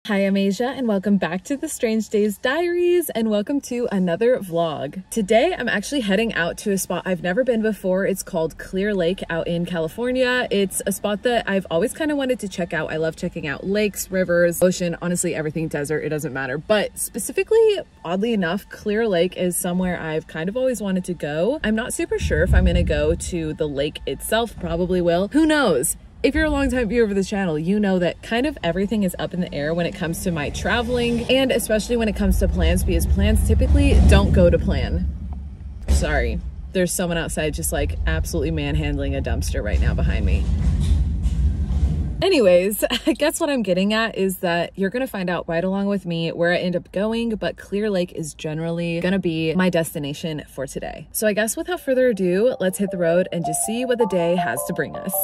Hi, I'm Asia and welcome back to the Strange Days Diaries and welcome to another vlog. Today I'm actually heading out to a spot I've never been before. It's called Clear Lake out in California. It's a spot that I've always kind of wanted to check out. I love checking out lakes, rivers, ocean, honestly everything desert, it doesn't matter. But specifically, oddly enough, Clear Lake is somewhere I've kind of always wanted to go. I'm not super sure if I'm gonna go to the lake itself, probably will. Who knows? If you're a longtime viewer of this channel, you know that kind of everything is up in the air when it comes to my traveling, and especially when it comes to plans, because plans typically don't go to plan. Sorry, there's someone outside just like absolutely manhandling a dumpster right now behind me. Anyways, I guess what I'm getting at is that you're gonna find out right along with me where I end up going, but Clear Lake is generally gonna be my destination for today. So I guess without further ado, let's hit the road and just see what the day has to bring us.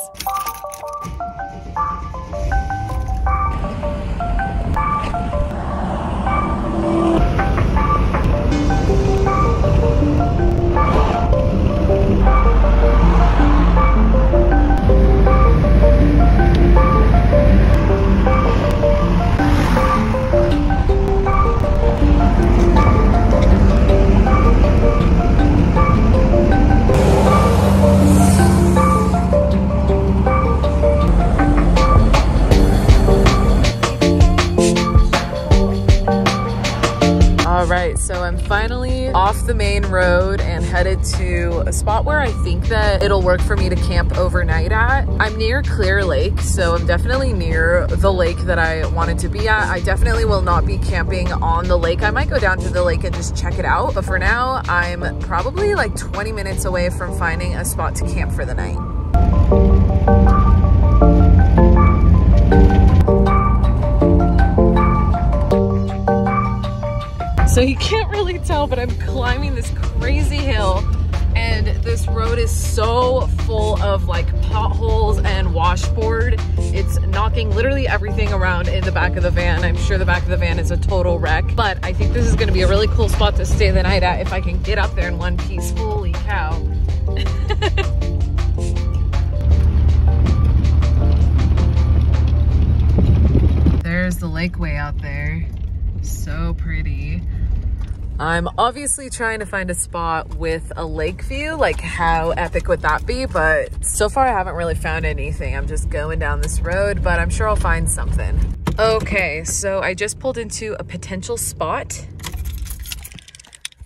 Alright, so I'm finally off the main road and headed to a spot where I think that it'll work for me to camp overnight at. I'm near Clear Lake, so I'm definitely near the lake that I wanted to be at. I definitely will not be camping on the lake. I might go down to the lake and just check it out, but for now, I'm probably like 20 minutes away from finding a spot to camp for the night. So you can't really tell, but I'm climbing this crazy hill and this road is so full of like potholes and washboard. It's knocking literally everything around in the back of the van. I'm sure the back of the van is a total wreck, but I think this is gonna be a really cool spot to stay the night at if I can get up there in one piece. Holy cow. There's the lake way out there. So pretty. I'm obviously trying to find a spot with a lake view, like how epic would that be? But so far I haven't really found anything. I'm just going down this road, but I'm sure I'll find something. Okay, so I just pulled into a potential spot.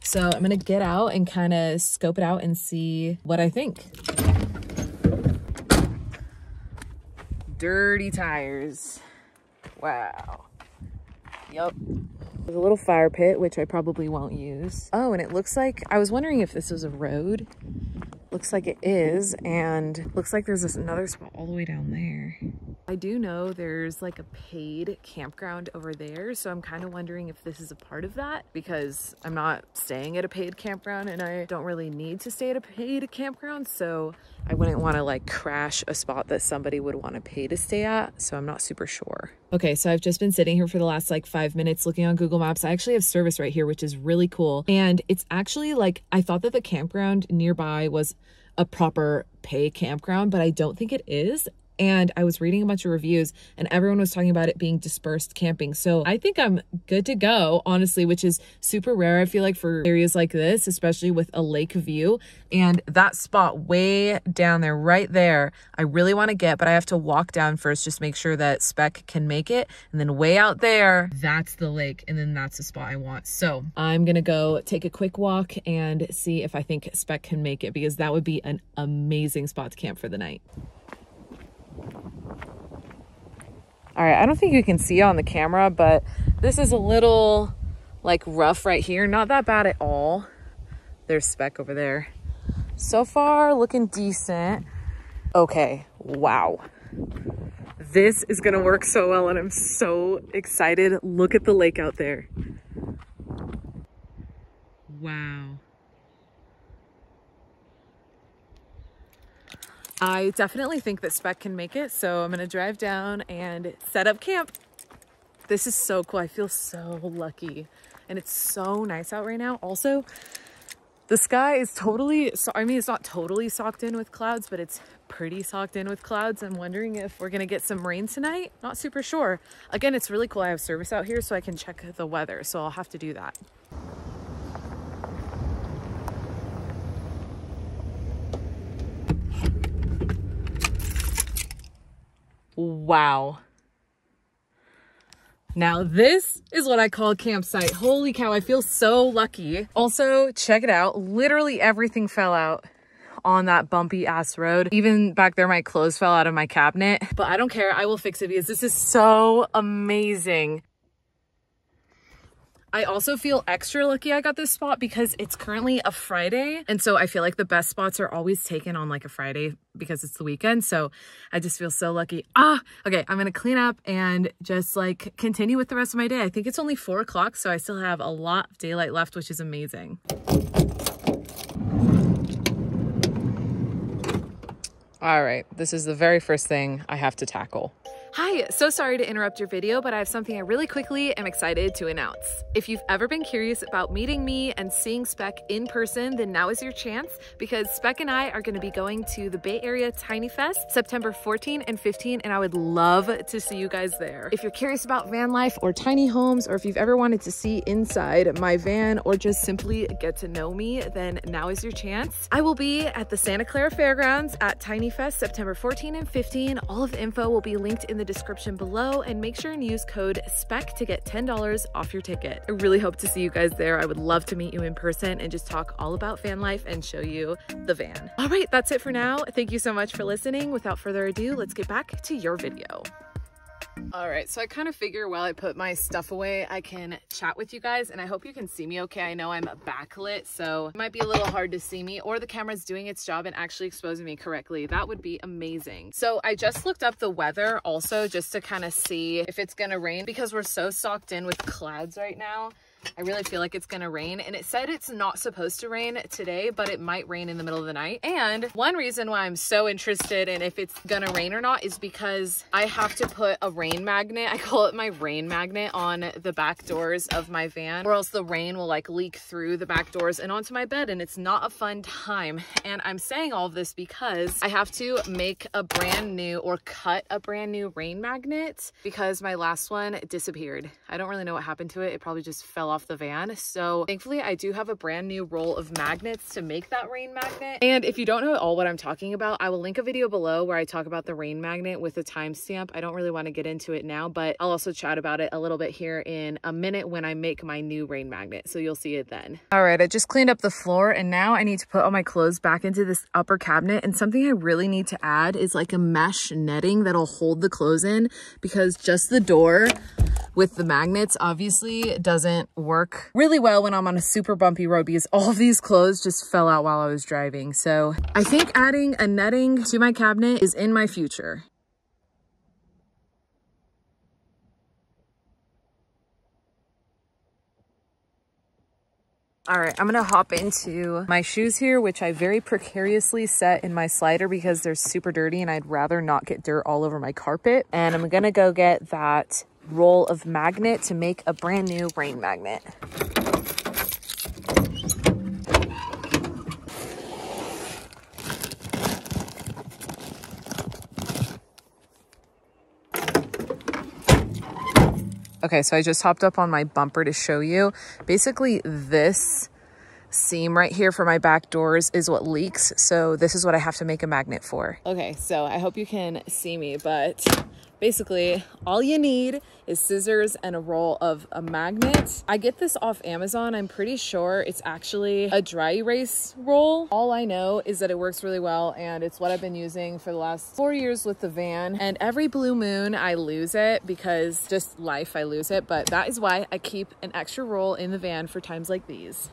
So I'm gonna get out and kind of scope it out and see what I think. Dirty tires. Wow. Yup. There's a little fire pit, which I probably won't use. Oh, and it looks like, I was wondering if this was a road. Looks like it is, and looks like there's another spot all the way down there. I do know there's like a paid campground over there, so I'm kind of wondering if this is a part of that, because I'm not staying at a paid campground and I don't really need to stay at a paid campground, so I wouldn't want to like crash a spot that somebody would want to pay to stay at, so I'm not super sure. Okay, so I've just been sitting here for the last like 5 minutes looking on Google Maps. I actually have service right here, which is really cool. And it's actually like, I thought that the campground nearby was a proper pay campground, but I don't think it is. And I was reading a bunch of reviews and everyone was talking about it being dispersed camping. So I think I'm good to go, honestly, which is super rare. I feel like for areas like this, especially with a lake view. And that spot way down there, right there, I really want to get, but I have to walk down first, just make sure that Spec can make it. And then way out there, that's the lake. And then that's the spot I want. So I'm going to go take a quick walk and see if I think Spec can make it, because that would be an amazing spot to camp for the night. All right, I don't think you can see on the camera, but this is a little like rough right here. Not that bad at all. There's Spec over there. So far looking decent. Okay, wow. This is gonna work so well and I'm so excited. Look at the lake out there. Wow. I definitely think that Spec can make it, so I'm gonna drive down and set up camp. This is so cool. I feel so lucky and it's so nice out right now. Also, The sky is totally, I mean, it's not totally socked in with clouds, but it's pretty socked in with clouds. I'm wondering if we're gonna get some rain tonight. Not super sure. Again, it's really cool. I have service out here so I can check the weather. So I'll have to do that. Wow. Now this is what I call a campsite. Holy cow, I feel so lucky. Also, check it out. Literally everything fell out on that bumpy ass road. Even back there, my clothes fell out of my cabinet, but I don't care. I will fix it because this is so amazing. I also feel extra lucky I got this spot because it's currently a Friday. And so I feel like the best spots are always taken on like a Friday because it's the weekend. So I just feel so lucky. Okay. I'm going to clean up and just like continue with the rest of my day. I think it's only 4 o'clock. So I still have a lot of daylight left, which is amazing. All right. This is the very first thing I have to tackle. Hi, so sorry to interrupt your video, but I have something I really quickly am excited to announce. If you've ever been curious about meeting me and seeing Spec in person, then now is your chance because Spec and I are going to be going to the Bay Area Tiny Fest September 14 and 15, and I would love to see you guys there. If you're curious about van life or tiny homes, or if you've ever wanted to see inside my van or just simply get to know me, then now is your chance. I will be at the Santa Clara Fairgrounds at Tiny Fest September 14 and 15. All of the info will be linked in the description below, and make sure and use code SPEC to get $10 off your ticket. I really hope to see you guys there. I would love to meet you in person and just talk all about van life and show you the van. All right, that's it for now. Thank you so much for listening. Without further ado, let's get back to your video. All right, so I kind of figure while I put my stuff away, I can chat with you guys, and I hope you can see me okay. I know I'm backlit, so it might be a little hard to see me, or the camera's doing its job and actually exposing me correctly. That would be amazing. So I just looked up the weather also just to kind of see if it's gonna rain because we're so socked in with clouds right now. I really feel like it's gonna rain, and it said it's not supposed to rain today, but it might rain in the middle of the night. And one reason why I'm so interested in if it's gonna rain or not is because I have to put a rain magnet, I call it my rain magnet, on the back doors of my van, or else the rain will like leak through the back doors and onto my bed, and it's not a fun time. And I'm saying all of this because I have to make a brand new, or cut a brand new rain magnet, because my last one disappeared. I don't really know what happened to it. It probably just fell off the van. So thankfully I do have a brand new roll of magnets to make that rain magnet. And if you don't know at all what I'm talking about, I will link a video below where I talk about the rain magnet with a timestamp. I don't really want to get into it now, but I'll also chat about it a little bit here in a minute when I make my new rain magnet. So you'll see it then. All right, I just cleaned up the floor, and now I need to put all my clothes back into this upper cabinet. And something I really need to add is like a mesh netting that'll hold the clothes in, because just the door with the magnets obviously doesn't work really well when I'm on a super bumpy road, because all of these clothes just fell out while I was driving. So I think adding a netting to my cabinet is in my future. All right, I'm gonna hop into my shoes here, which I very precariously set in my slider because they're super dirty and I'd rather not get dirt all over my carpet. And I'm gonna go get that roll of magnet to make a brand new rain magnet. Okay, so I just hopped up on my bumper to show you. Basically, this seam right here for my back doors is what leaks. So this is what I have to make a magnet for. Okay, so I hope you can see me, but basically all you need is scissors and a roll of a magnet. I get this off Amazon. I'm pretty sure it's actually a dry erase roll. All I know is that it works really well, and it's what I've been using for the last 4 years with the van. And every blue moon I lose it, because just life, I lose it. But that is why I keep an extra roll in the van for times like these.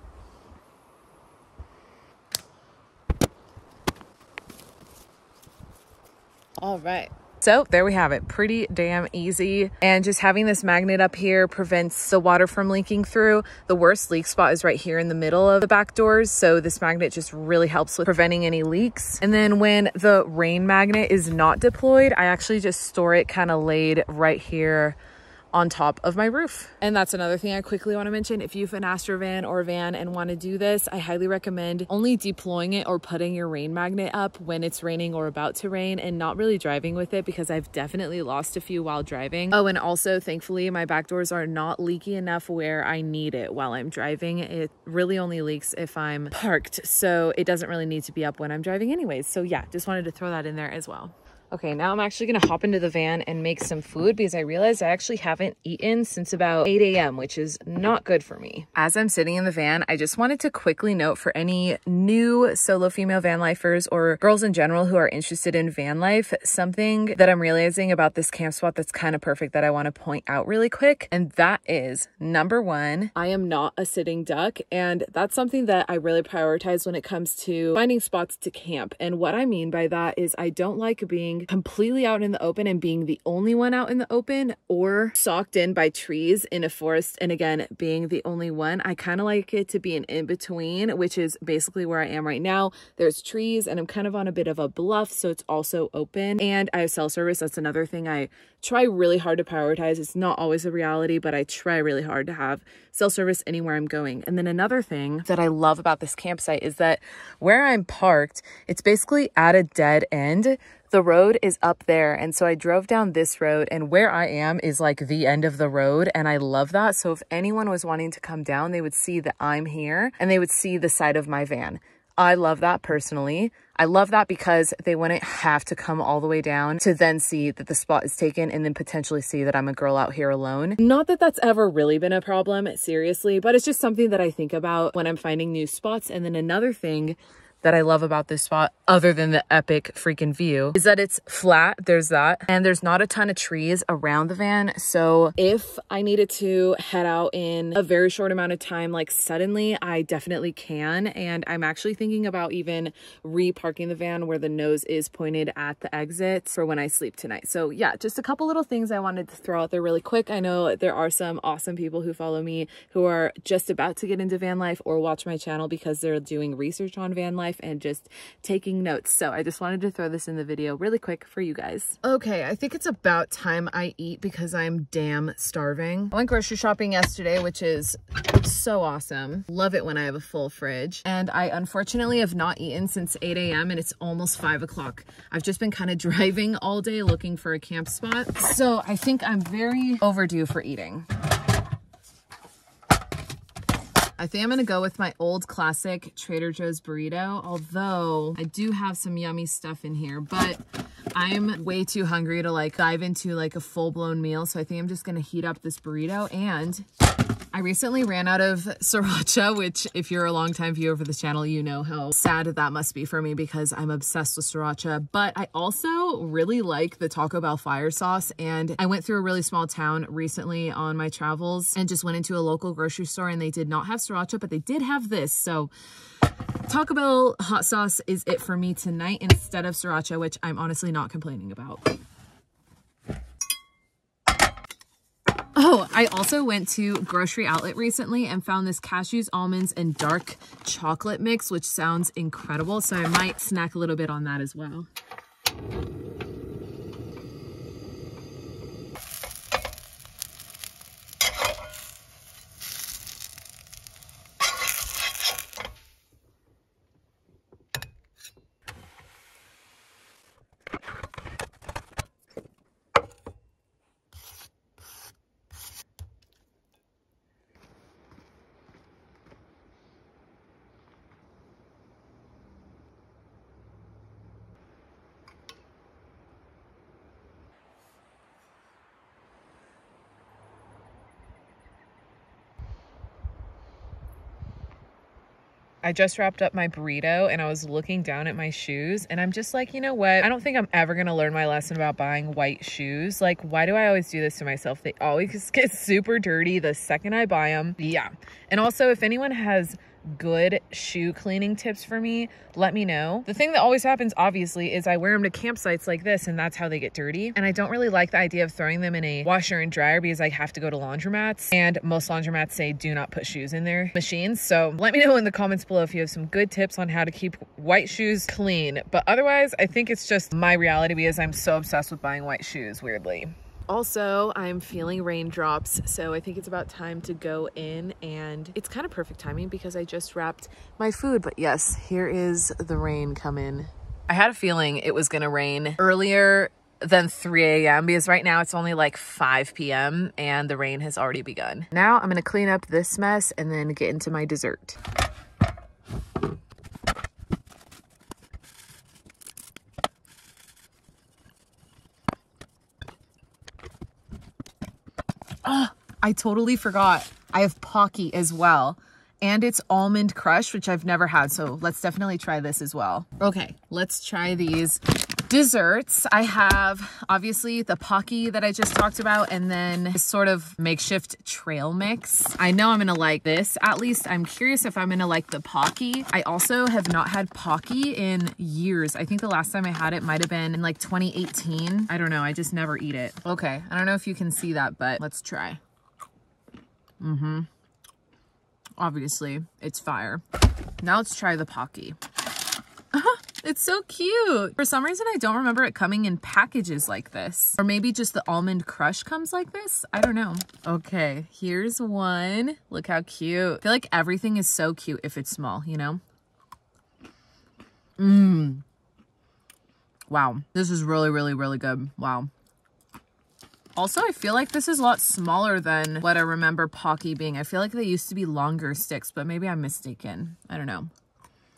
All right. So there we have it. Pretty damn easy. And just having this magnet up here prevents the water from leaking through. The worst leak spot is right here in the middle of the back doors. So this magnet just really helps with preventing any leaks. And then when the rain magnet is not deployed, I actually just store it kind of laid right here on top of my roof. And that's another thing I quickly want to mention. If you have an Astrovan or a van and want to do this, I highly recommend only deploying it or putting your rain magnet up when it's raining or about to rain, and not really driving with it, because I've definitely lost a few while driving. Oh, and also thankfully my back doors are not leaky enough where I need it while I'm driving. It really only leaks if I'm parked, so it doesn't really need to be up when I'm driving anyways. So yeah, just wanted to throw that in there as well. Okay, now I'm actually gonna hop into the van and make some food, because I realized I actually haven't eaten since about 8 a.m., which is not good for me. As I'm sitting in the van, I just wanted to quickly note for any new solo female van lifers or girls in general who are interested in van life, something that I'm realizing about this camp spot that's kind of perfect that I want to point out really quick. And that is, number one, I am not a sitting duck. And that's something that I really prioritize when it comes to finding spots to camp. And what I mean by that is I don't like being completely out in the open and being the only one out in the open, or socked in by trees in a forest and again being the only one. I kind of like it to be an in-between, which is basically where I am right now. There's trees and I'm kind of on a bit of a bluff, so it's also open, and I have cell service. That's another thing I try really hard to prioritize. It's not always a reality, but I try really hard to have cell service anywhere I'm going. And then another thing that I love about this campsite is that where I'm parked, it's basically at a dead end. The road is up there, and so I drove down this road, and where I am is like the end of the road, and I love that. So if anyone was wanting to come down, they would see that I'm here and they would see the side of my van. I love that personally. I love that because they wouldn't have to come all the way down to then see that the spot is taken and then potentially see that I'm a girl out here alone. Not that that's ever really been a problem, seriously, but it's just something that I think about when I'm finding new spots. And then another thing that I love about this spot, other than the epic freaking view, is that it's flat. There's that. And there's not a ton of trees around the van. So if I needed to head out in a very short amount of time, like suddenly, I definitely can. And I'm actually thinking about even reparking the van where the nose is pointed at the exit for when I sleep tonight. So yeah, just a couple little things I wanted to throw out there really quick. I know there are some awesome people who follow me who are just about to get into van life or watch my channel because they're doing research on van life and just taking notes. So I just wanted to throw this in the video really quick for you guys. Okay, I think it's about time I eat because I'm damn starving. I went grocery shopping yesterday, which is so awesome. Love it when I have a full fridge. And I unfortunately have not eaten since 8 a.m. and it's almost 5 o'clock. I've just been kind of driving all day looking for a camp spot. So I think I'm very overdue for eating. I think I'm gonna go with my old classic Trader Joe's burrito, although I do have some yummy stuff in here, but I'm way too hungry to like dive into like a full-blown meal. So I think I'm just gonna heat up this burrito. And I recently ran out of sriracha, which if you're a longtime viewer of this channel, you know how sad that must be for me because I'm obsessed with sriracha. But I also really like the Taco Bell fire sauce. And I went through a really small town recently on my travels and just went into a local grocery store and they did not have sriracha, but they did have this. So Taco Bell hot sauce is it for me tonight instead of sriracha, which I'm honestly not complaining about. Oh, I also went to Grocery Outlet recently and found this cashews, almonds, and dark chocolate mix, which sounds incredible. So I might snack a little bit on that as well. I just wrapped up my burrito and I was looking down at my shoes and I'm just like, you know what? I don't think I'm ever going to learn my lesson about buying white shoes. Like, why do I always do this to myself? They always get super dirty the second I buy them. Yeah. And also, if anyone has good shoe cleaning tips for me, let me know. The thing that always happens, obviously, is I wear them to campsites like this and that's how they get dirty. And I don't really like the idea of throwing them in a washer and dryer because I have to go to laundromats, and most laundromats say do not put shoes in their machines. So let me know in the comments below if you have some good tips on how to keep white shoes clean. But otherwise, I think it's just my reality because I'm so obsessed with buying white shoes, weirdly. Also, I'm feeling raindrops, so I think it's about time to go in, and it's kind of perfect timing because I just wrapped my food. But yes, here is the rain coming. I had a feeling it was gonna rain earlier than 3 a.m. because right now it's only like 5 p.m. and the rain has already begun. Now I'm gonna clean up this mess and then get into my dessert. Oh, I totally forgot. I have Pocky as well. And it's almond crush, which I've never had. So let's definitely try this as well. Okay, let's try these desserts. I have obviously the Pocky that I just talked about, and then this sort of makeshift trail mix. I know I'm gonna like this. At least I'm curious if I'm gonna like the Pocky. I also have not had Pocky in years. I think the last time I had it might have been in like 2018. I don't know, I just never eat it. Okay, I don't know if you can see that, but let's try. Obviously, it's fire. Now let's try the Pocky. It's so cute. For some reason, I don't remember it coming in packages like this. Or maybe just the almond crush comes like this. I don't know. Okay, here's one. Look how cute. I feel like everything is so cute if it's small, you know? Wow. This is really, really, really good. Wow. Also, I feel like this is a lot smaller than what I remember Pocky being. I feel like they used to be longer sticks, but maybe I'm mistaken. I don't know.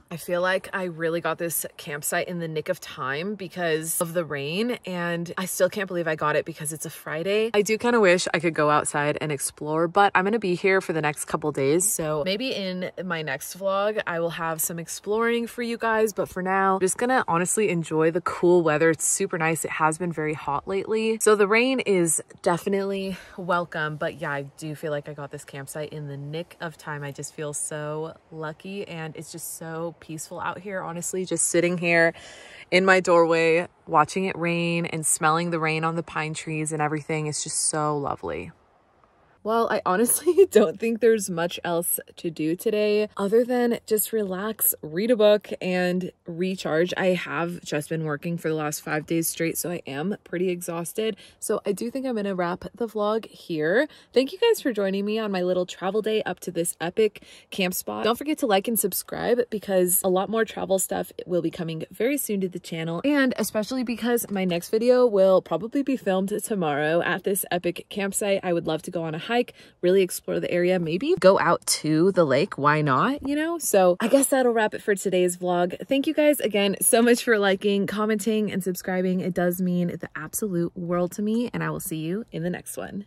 I feel like I really got this campsite in the nick of time because of the rain, and I still can't believe I got it because it's a Friday. I do kind of wish I could go outside and explore, but I'm gonna be here for the next couple days. So maybe in my next vlog, I will have some exploring for you guys. But for now, I'm just gonna honestly enjoy the cool weather. It's super nice. It has been very hot lately. So the rain is definitely welcome. But yeah, I do feel like I got this campsite in the nick of time. I just feel so lucky, and it's just so peaceful out here, honestly. Just sitting here in my doorway watching it rain and smelling the rain on the pine trees and everything is just so lovely. Well, I honestly don't think there's much else to do today other than just relax, read a book, and recharge. I have just been working for the last 5 days straight, so I am pretty exhausted. So I do think I'm gonna wrap the vlog here. Thank you guys for joining me on my little travel day up to this epic camp spot. Don't forget to like and subscribe because a lot more travel stuff will be coming very soon to the channel, and especially because my next video will probably be filmed tomorrow at this epic campsite. I would love to go on a hike, really explore the area, maybe go out to the lake. Why not, you know? So I guess that'll wrap it for today's vlog. Thank you guys again so much for liking, commenting, and subscribing. It does mean the absolute world to me, and I will see you in the next one.